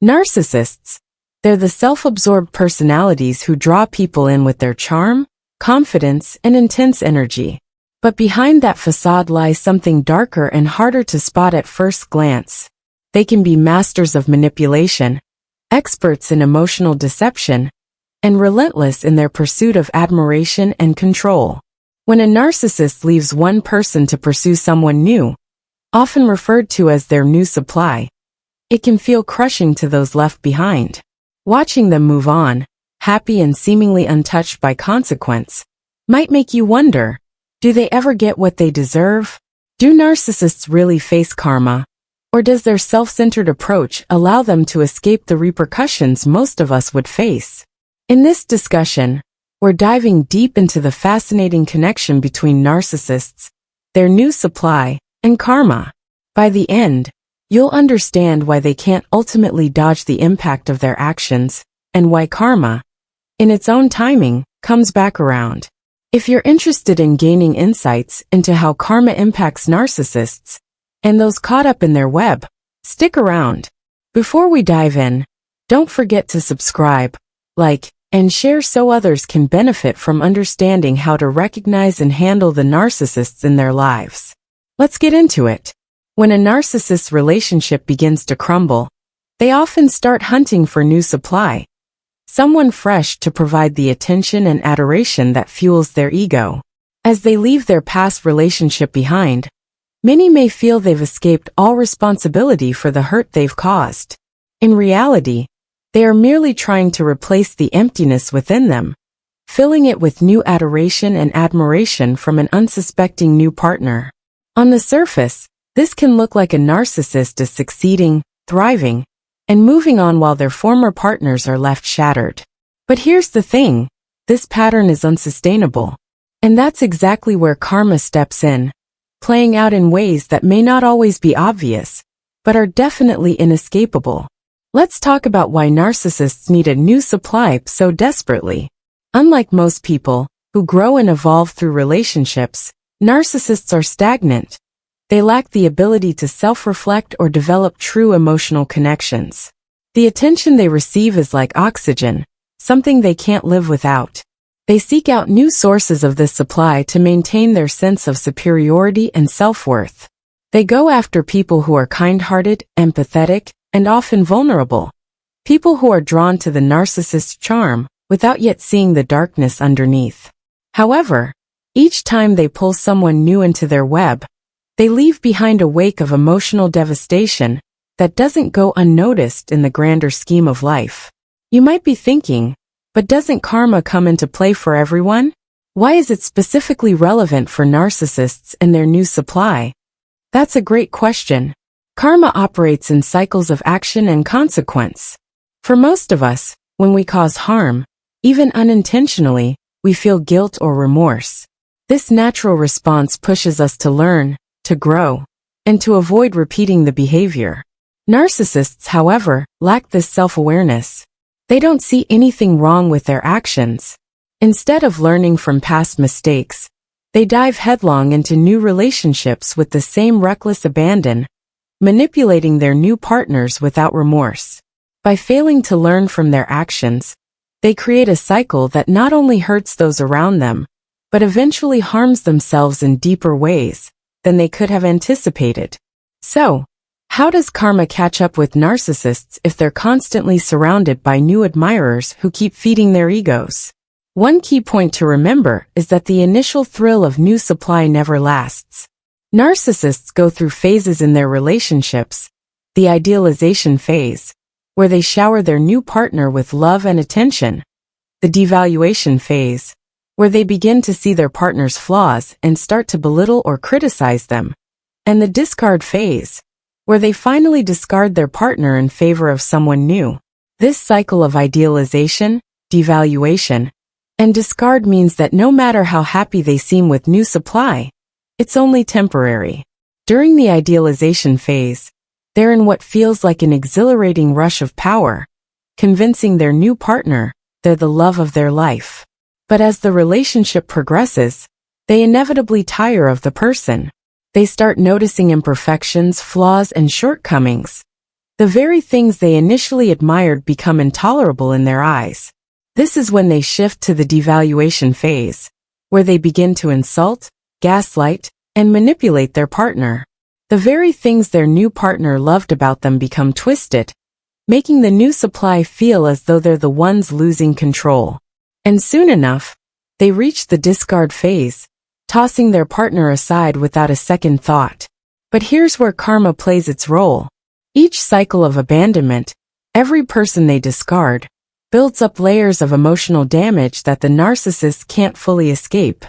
Narcissists. They're the self-absorbed personalities who draw people in with their charm, confidence, and intense energy. But behind that facade lies something darker and harder to spot at first glance. They can be masters of manipulation, experts in emotional deception, and relentless in their pursuit of admiration and control. When a narcissist leaves one person to pursue someone new, often referred to as their new supply, it can feel crushing to those left behind. Watching them move on, happy and seemingly untouched by consequence, might make you wonder, do they ever get what they deserve? Do narcissists really face karma? Or does their self-centered approach allow them to escape the repercussions most of us would face? In this discussion, we're diving deep into the fascinating connection between narcissists, their new supply, and karma. By the end, you'll understand why they can't ultimately dodge the impact of their actions, and why karma, in its own timing, comes back around. If you're interested in gaining insights into how karma impacts narcissists, and those caught up in their web, stick around. Before we dive in, don't forget to subscribe, like, and share so others can benefit from understanding how to recognize and handle the narcissists in their lives. Let's get into it. When a narcissist's relationship begins to crumble, they often start hunting for new supply, someone fresh to provide the attention and adoration that fuels their ego. As they leave their past relationship behind, many may feel they've escaped all responsibility for the hurt they've caused. In reality, they are merely trying to replace the emptiness within them, filling it with new adoration and admiration from an unsuspecting new partner. On the surface, this can look like a narcissist is succeeding, thriving, and moving on while their former partners are left shattered. But here's the thing, this pattern is unsustainable. And that's exactly where karma steps in, playing out in ways that may not always be obvious, but are definitely inescapable. Let's talk about why narcissists need a new supply so desperately. Unlike most people, who grow and evolve through relationships, narcissists are stagnant. They lack the ability to self-reflect or develop true emotional connections. The attention they receive is like oxygen, something they can't live without. They seek out new sources of this supply to maintain their sense of superiority and self-worth. They go after people who are kind-hearted, empathetic, and often vulnerable. People who are drawn to the narcissist's charm, without yet seeing the darkness underneath. However, each time they pull someone new into their web, they leave behind a wake of emotional devastation that doesn't go unnoticed in the grander scheme of life. You might be thinking, but doesn't karma come into play for everyone? Why is it specifically relevant for narcissists and their new supply? That's a great question. Karma operates in cycles of action and consequence. For most of us, when we cause harm, even unintentionally, we feel guilt or remorse. This natural response pushes us to learn, to grow, and to avoid repeating the behavior. Narcissists, however, lack this self-awareness. They don't see anything wrong with their actions. Instead of learning from past mistakes, they dive headlong into new relationships with the same reckless abandon, manipulating their new partners without remorse. By failing to learn from their actions, they create a cycle that not only hurts those around them, but eventually harms themselves in deeper ways than they could have anticipated. So, how does karma catch up with narcissists if they're constantly surrounded by new admirers who keep feeding their egos? One key point to remember is that the initial thrill of new supply never lasts. Narcissists go through phases in their relationships, the idealization phase, where they shower their new partner with love and attention, the devaluation phase, where they begin to see their partner's flaws and start to belittle or criticize them, and the discard phase, where they finally discard their partner in favor of someone new. This cycle of idealization, devaluation, and discard means that no matter how happy they seem with new supply, it's only temporary. During the idealization phase, they're in what feels like an exhilarating rush of power, convincing their new partner they're the love of their life. But as the relationship progresses, they inevitably tire of the person. They start noticing imperfections, flaws, and shortcomings. The very things they initially admired become intolerable in their eyes. This is when they shift to the devaluation phase, where they begin to insult, gaslight, and manipulate their partner. The very things their new partner loved about them become twisted, making the new supply feel as though they're the ones losing control. And soon enough, they reach the discard phase, tossing their partner aside without a second thought. But here's where karma plays its role. Each cycle of abandonment, every person they discard, builds up layers of emotional damage that the narcissist can't fully escape.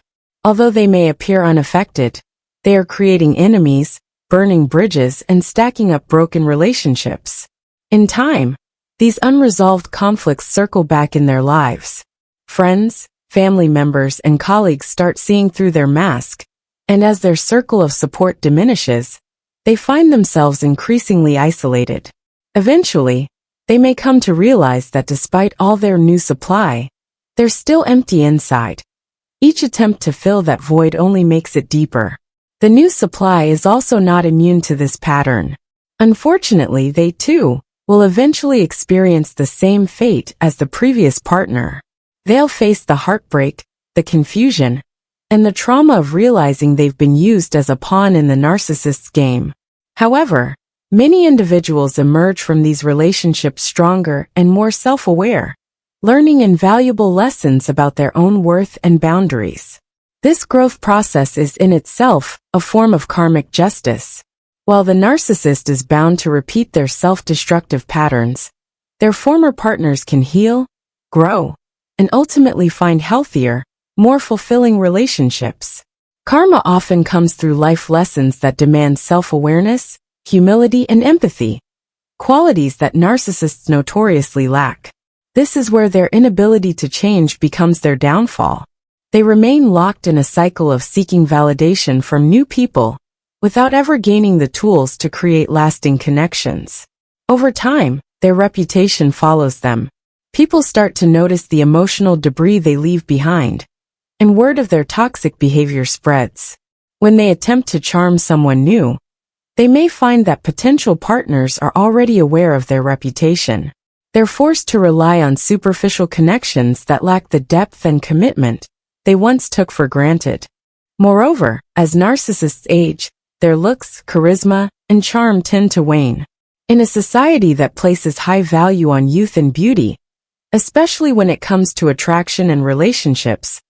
Although they may appear unaffected, they are creating enemies, burning bridges, and stacking up broken relationships. In time, these unresolved conflicts circle back in their lives. Friends, family members, and colleagues start seeing through their mask, and as their circle of support diminishes, they find themselves increasingly isolated. Eventually, they may come to realize that despite all their new supply, they're still empty inside. Each attempt to fill that void only makes it deeper. The new supply is also not immune to this pattern. Unfortunately, they too will eventually experience the same fate as the previous partner. They'll face the heartbreak, the confusion, and the trauma of realizing they've been used as a pawn in the narcissist's game. However, many individuals emerge from these relationships stronger and more self-aware, learning invaluable lessons about their own worth and boundaries. This growth process is in itself a form of karmic justice. While the narcissist is bound to repeat their self-destructive patterns, their former partners can heal, grow, and ultimately find healthier, more fulfilling relationships. Karma often comes through life lessons that demand self-awareness, humility, and empathy, qualities that narcissists notoriously lack. This is where their inability to change becomes their downfall. They remain locked in a cycle of seeking validation from new people, without ever gaining the tools to create lasting connections. Over time, their reputation follows them. People start to notice the emotional debris they leave behind, and word of their toxic behavior spreads. When they attempt to charm someone new, they may find that potential partners are already aware of their reputation. They're forced to rely on superficial connections that lack the depth and commitment they once took for granted. Moreover, as narcissists age, their looks, charisma, and charm tend to wane. In a society that places high value on youth and beauty, especially when it comes to attraction and relationships,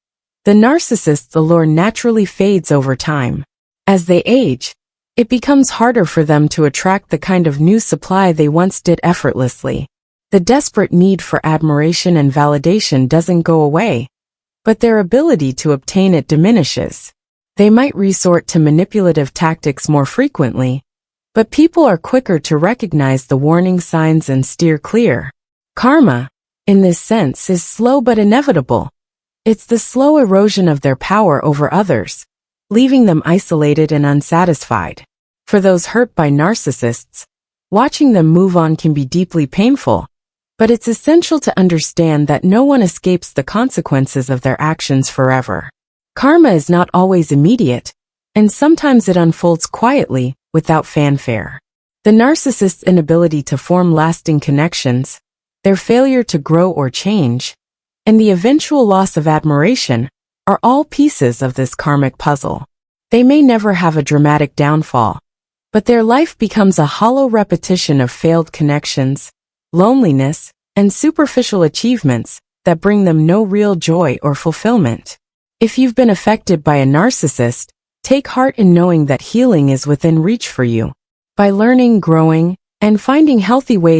the narcissist's allure naturally fades over time. As they age, it becomes harder for them to attract the kind of new supply they once did effortlessly. The desperate need for admiration and validation doesn't go away, but their ability to obtain it diminishes. They might resort to manipulative tactics more frequently, but people are quicker to recognize the warning signs and steer clear. Karma, in this sense, is slow but inevitable. It's the slow erosion of their power over others, leaving them isolated and unsatisfied. For those hurt by narcissists, watching them move on can be deeply painful, but it's essential to understand that no one escapes the consequences of their actions forever. Karma is not always immediate, and sometimes it unfolds quietly, without fanfare. The narcissist's inability to form lasting connections, their failure to grow or change, and the eventual loss of admiration are all pieces of this karmic puzzle. They may never have a dramatic downfall, but their life becomes a hollow repetition of failed connections, loneliness, and superficial achievements that bring them no real joy or fulfillment. If you've been affected by a narcissist, take heart in knowing that healing is within reach for you. By learning, growing, and finding healthy ways